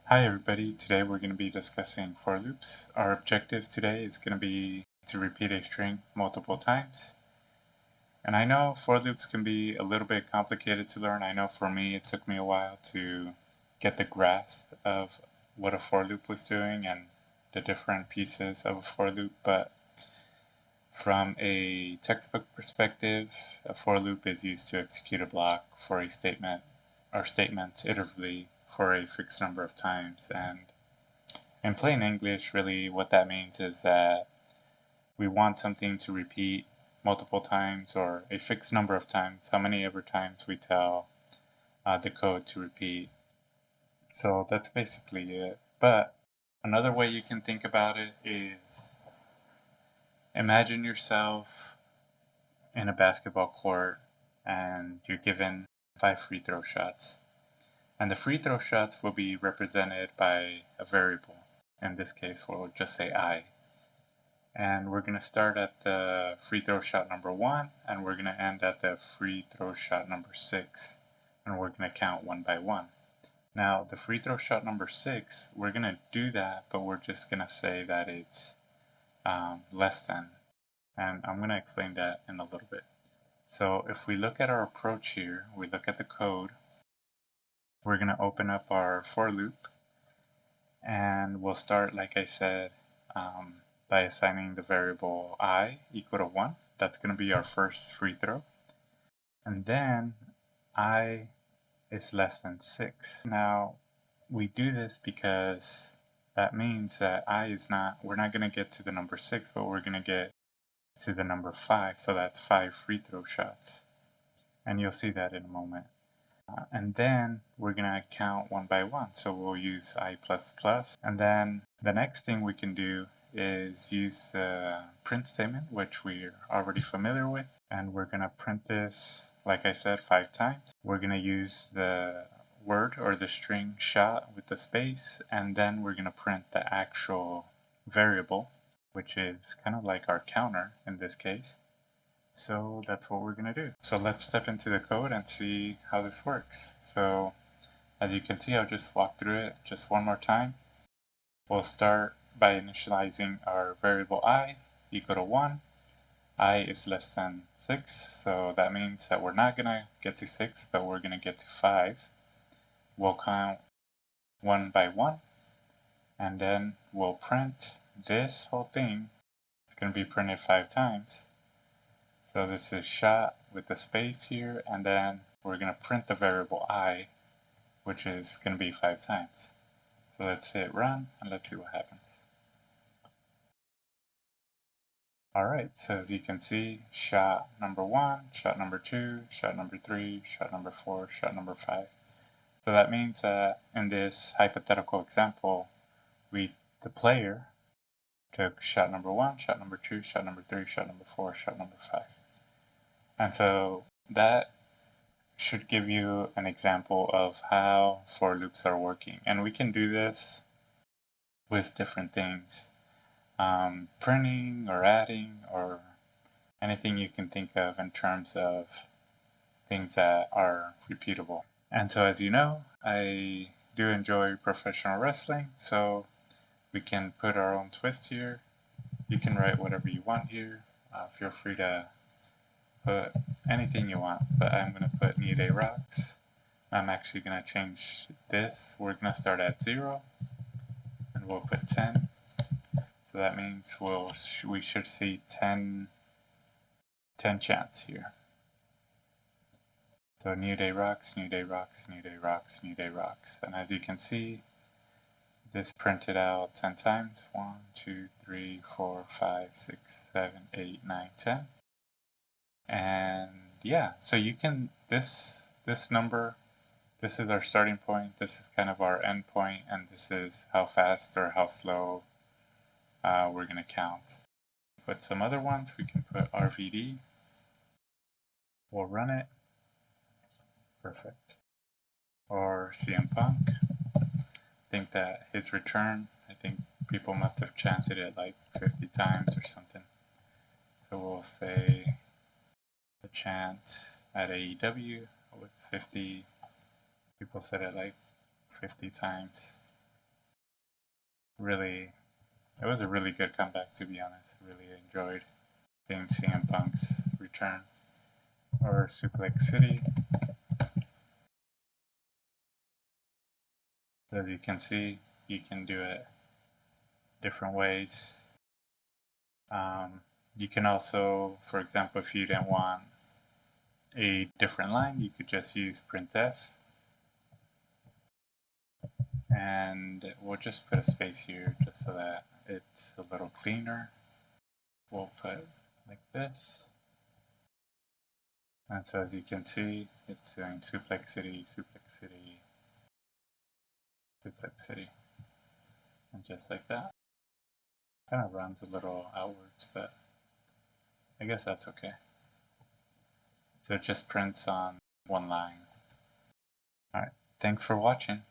Hi everybody, today we're going to be discussing for loops. Our objective today is going to be to repeat a string multiple times. And I know for loops can be a little bit complicated to learn. I know for me it took me a while to get the grasp of what a for loop was doing and the different pieces of a for loop, but from a textbook perspective, a for loop is used to execute a block for a statement or statements iteratively for a fixed number of times. And in plain English, really what that means is that we want something to repeat multiple times or a fixed number of times, how many ever times we tell the code to repeat. So that's basically it. But another way you can think about it is imagine yourself in a basketball court and you're given 5 free throw shots. And the free throw shots will be represented by a variable. In this case, we'll just say I. And we're going to start at the free throw shot number 1, and we're going to end at the free throw shot number 6. And we're going to count one by one. Now, the free throw shot number 6, we're going to do that, but we're just going to say that it's less than. And I'm going to explain that in a little bit. So if we look at our approach here, we look at the code, we're going to open up our for loop, and we'll start, like I said, by assigning the variable I equal to 1. That's going to be our first free throw. And then I is less than 6. Now, we do this because that means that we're not going to get to the number 6, but we're going to get to the number 5. So that's 5 free throw shots. And you'll see that in a moment. And then we're going to count one by one. So we'll use I++. And then the next thing we can do is use the print statement, which we're already familiar with. And we're going to print this, like I said, 5 times. We're going to use the word or the string shot with the space. And then we're going to print the actual variable, which is kind of like our counter in this case. So that's what we're going to do. So let's step into the code and see how this works. So as you can see, I'll just walk through it just one more time. We'll start by initializing our variable I equal to 1. I is less than 6, so that means that we're not going to get to 6, but we're going to get to 5. We'll count one by one, and then we'll print this whole thing. It's going to be printed 5 times. So this is shot with the space here, and then we're going to print the variable I, which is going to be 5 times. So let's hit run, and let's see what happens. Alright, so as you can see, shot number 1, shot number 2, shot number 3, shot number 4, shot number 5. So that means that in this hypothetical example, the player took shot number 1, shot number 2, shot number 3, shot number 4, shot number 5. And so that should give you an example of how for loops are working. And we can do this with different things. Printing or adding or anything you can think of in terms of things that are repeatable. And so as you know, I do enjoy professional wrestling, so we can put our own twist here. You can write whatever you want here. Feel free to put anything you want, but I'm going to put New Day Rocks. I'm actually going to change this. We're going to start at 0, and we'll put 10. So that means we should see 10 chants here. So New Day Rocks, New Day Rocks, New Day Rocks, New Day Rocks. And as you can see, this printed out 10 times. 1, 2, 3, 4, 5, 6, 7, 8, 9, 10. And yeah, so you can, this number, this is our starting point, this is kind of our end point, and this is how fast or how slow we're going to count. Put some other ones, we can put RVD, we'll run it, perfect. Or CM Punk, I think that his return, I think people must have chanted it like 50 times or something. So we'll say the chant at AEW was 50, people said it like 50 times. it was a really good comeback, to be honest. Really enjoyed seeing CM Punk's return. Or Suplex City. As you can see, you can do it different ways. You can also, for example, if you didn't want a different line, you could just use printf. And we'll just put a space here just so that it's a little cleaner. We'll put like this. And so as you can see, it's doing Suplex City, Suplex City, Suplex City. And just like that. Kind of runs a little outwards, but I guess that's okay. So it just prints on one line. Alright, thanks for watching.